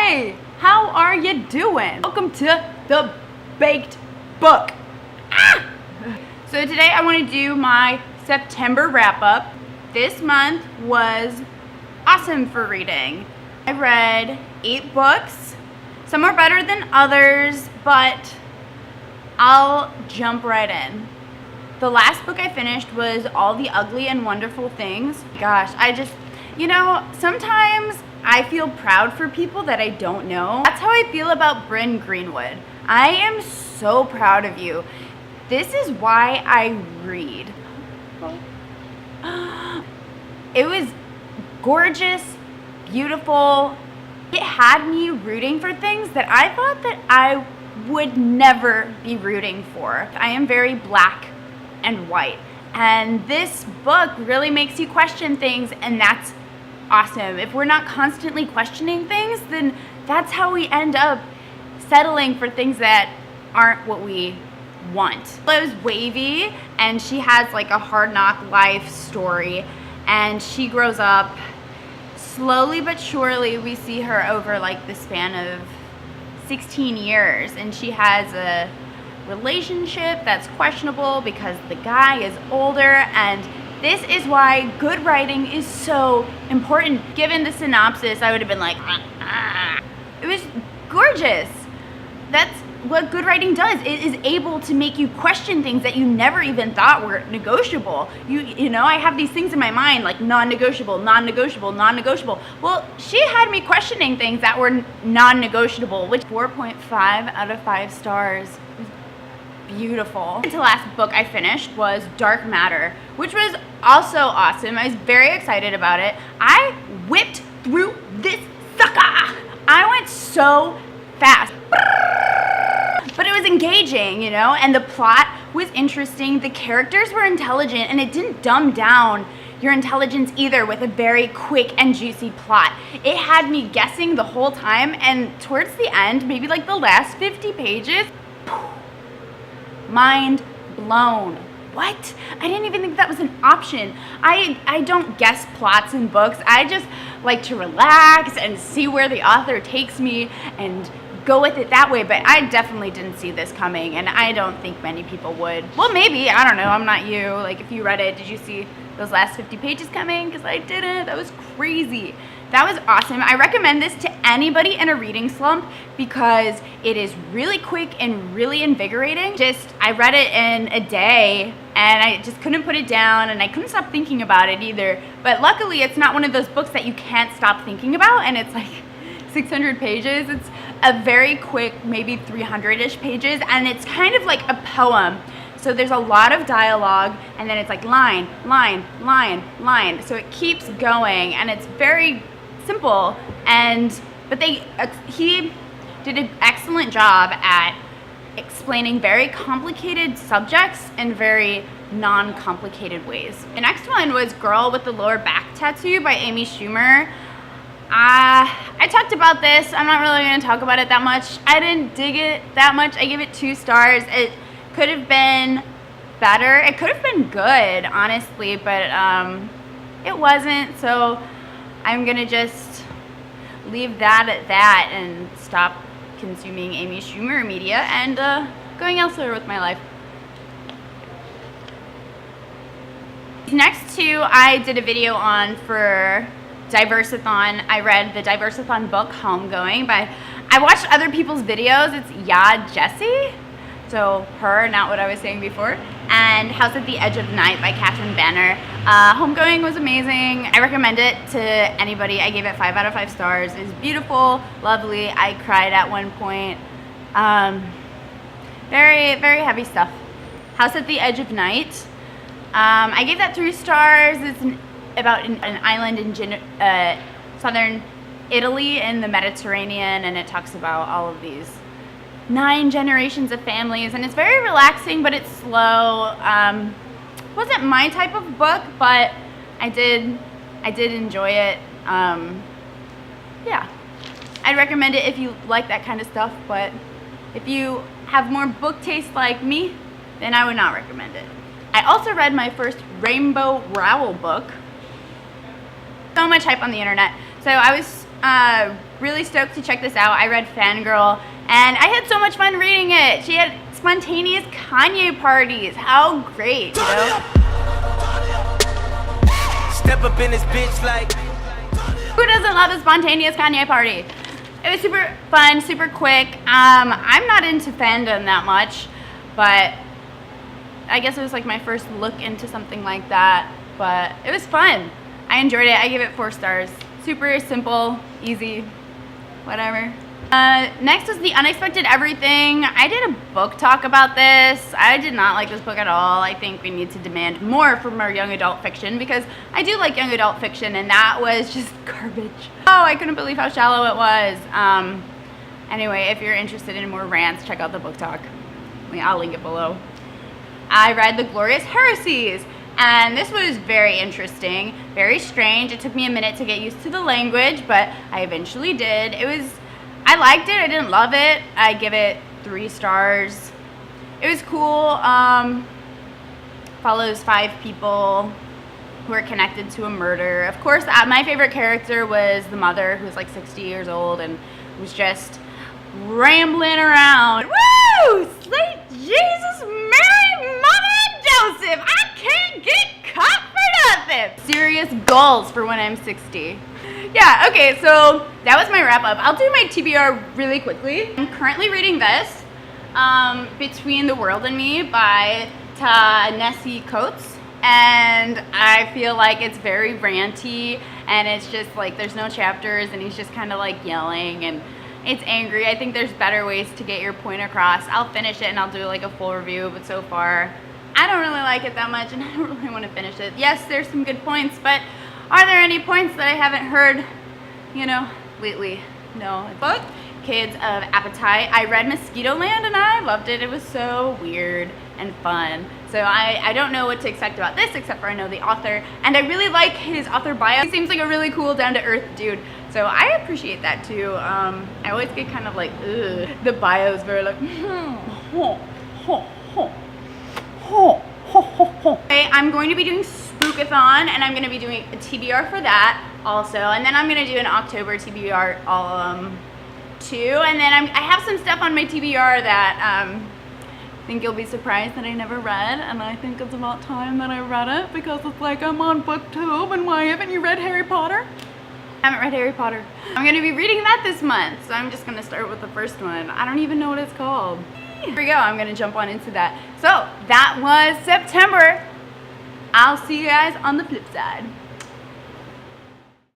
Hey, how are you doing? Welcome to the Baked Book. So today I want to do my September wrap-up. This month was awesome for reading. I read 8 books. Some are better than others, but I'll jump right in. The last book I finished was All the Ugly and Wonderful Things. Gosh, sometimes I feel proud for people that I don't know. That's how I feel about Bryn Greenwood. I am so proud of you. This is why I read. It was gorgeous, beautiful. It had me rooting for things that I thought that I would never be rooting for. I am very black and white, and this book really makes you question things, and that's awesome. If we're not constantly questioning things, then that's how we end up settling for things that aren't what we want. It was wavy, and she has like a hard knock life story, and she grows up slowly but surely. We see her over like the span of 16 years, and she has a relationship that's questionable because the guy is older, and this is why good writing is so important. Given the synopsis, I would have been like, It was gorgeous. That's what good writing does. It is able to make you question things that you never even thought were negotiable. You know, I have these things in my mind like non-negotiable, non-negotiable, non-negotiable. Well, she had me questioning things that were non-negotiable, which 4.5 out of 5 stars. Beautiful. The last book I finished was Dark Matter, which was also awesome. I was very excited about it. I whipped through this sucker. I went so fast. But it was engaging, you know, and the plot was interesting. The characters were intelligent, and it didn't dumb down your intelligence either with a very quick and juicy plot. It had me guessing the whole time, and towards the end, maybe like the last 50 pages, mind blown. What? I didn't even think that was an option. I don't guess plots in books. I just like to relax and see where the author takes me and go with it that way, but I definitely didn't see this coming, and I don't think many people would. Well, maybe, I don't know, I'm not you. Like, if you read it, did you see those last 50 pages coming? Because I didn't. That was crazy. That was awesome. I recommend this to anybody in a reading slump because it is really quick and really invigorating. I read it in a day, and I just couldn't put it down, and I couldn't stop thinking about it either. But luckily, it's not one of those books that you can't stop thinking about, and it's like 600 pages. It's a very quick, maybe 300-ish pages, and it's kind of like a poem. So there's a lot of dialogue, and then it's like line, line, line, line. So it keeps going, and it's very simple. But he did an excellent job at explaining very complicated subjects in very non-complicated ways. The next one was Girl with the Lower Back Tattoo by Amy Schumer. I talked about this. I'm not really going to talk about it that much. I didn't dig it that much. I gave it 2 stars. It could have been better. It could have been good, honestly, but it wasn't. So I'm going to just leave that at that and stop consuming Amy Schumer media and going elsewhere with my life. These next 2 I did a video on for Diversathon. I read the Diversathon book, Homegoing, I watched other people's videos. It's Yaa Gyasi, so her, not what I was saying before, and House at the Edge of Night by Catherine Banner. Homegoing was amazing. I recommend it to anybody. I gave it 5 out of 5 stars. It was beautiful, lovely. I cried at one point. Very, very heavy stuff. House at the Edge of Night. I gave that 3 stars. It's about an island in southern Italy in the Mediterranean, and it talks about all of these 9 generations of families, and it's very relaxing, but it's slow. Wasn't my type of book, but I did enjoy it. Yeah, I'd recommend it if you like that kind of stuff, but if you have more book taste like me, then I would not recommend it. I also read my first Rainbow Rowell book. So much hype on the internet. So I was Really stoked to check this out. I read FanGirl, and I had so much fun reading it. She had spontaneous Kanye parties. How great, you know? Step up in this bitch like. Who doesn't love a spontaneous Kanye party? It was super fun, super quick. I'm not into fandom that much, but I guess it was like my first look into something like that, but it was fun. I enjoyed it. I give it 4 stars. Super simple, easy, whatever. Next is The Unexpected Everything. I did a book talk about this. I did not like this book at all. I think we need to demand more from our young adult fiction, because I do like young adult fiction, and that was just garbage. Oh, I couldn't believe how shallow it was. Anyway, if you're interested in more rants, check out the book talk. I'll link it below. I read The Glorious Heresies, and this was very interesting, very strange. It took me a minute to get used to the language, but I eventually did. I liked it. I didn't love it. I give it 3 stars. It was cool. Follows 5 people who are connected to a murder. Of course, my favorite character was the mother, who was like 60 years old and was just rambling around. Woo! Sweet Jesus, Mary, Mother, and Joseph. I can't get caught for nothing. Serious goals for when I'm 60. Yeah, okay, so that was my wrap up. I'll do my TBR really quickly. I'm currently reading this, Between the World and Me by Ta-Nehisi Coates, and I feel like it's very ranty, and it's just like there's no chapters, and he's just kind of like yelling, and it's angry. I think there's better ways to get your point across. I'll finish it and I'll do like a full review, but so far I don't really like it that much, and I don't really want to finish it. Yes, there's some good points, but are there any points that I haven't heard, you know, lately? No. Book, Kids of Appetite. I read Mosquito Land and I loved it. It was so weird and fun. So I don't know what to expect about this, except for I know the author, and I really like his author bio. He seems like a really cool, down-to-earth dude, so I appreciate that too. I always get kind of like, ugh. The bio is very like, Okay, I'm going to be doing Spookathon, and I'm going to be doing a TBR for that also, and then I'm going to do an October TBR too, and then I have some stuff on my TBR that I think you'll be surprised that I never read, and I think it's about time that I read it, because it's like I'm on booktube, and why haven't you read Harry Potter? I haven't read Harry Potter. I'm going to be reading that this month, so I'm just going to start with the first one. I don't even know what it's called. Here we go, I'm gonna jump on into that. So that was September. I'll see you guys on the flip side.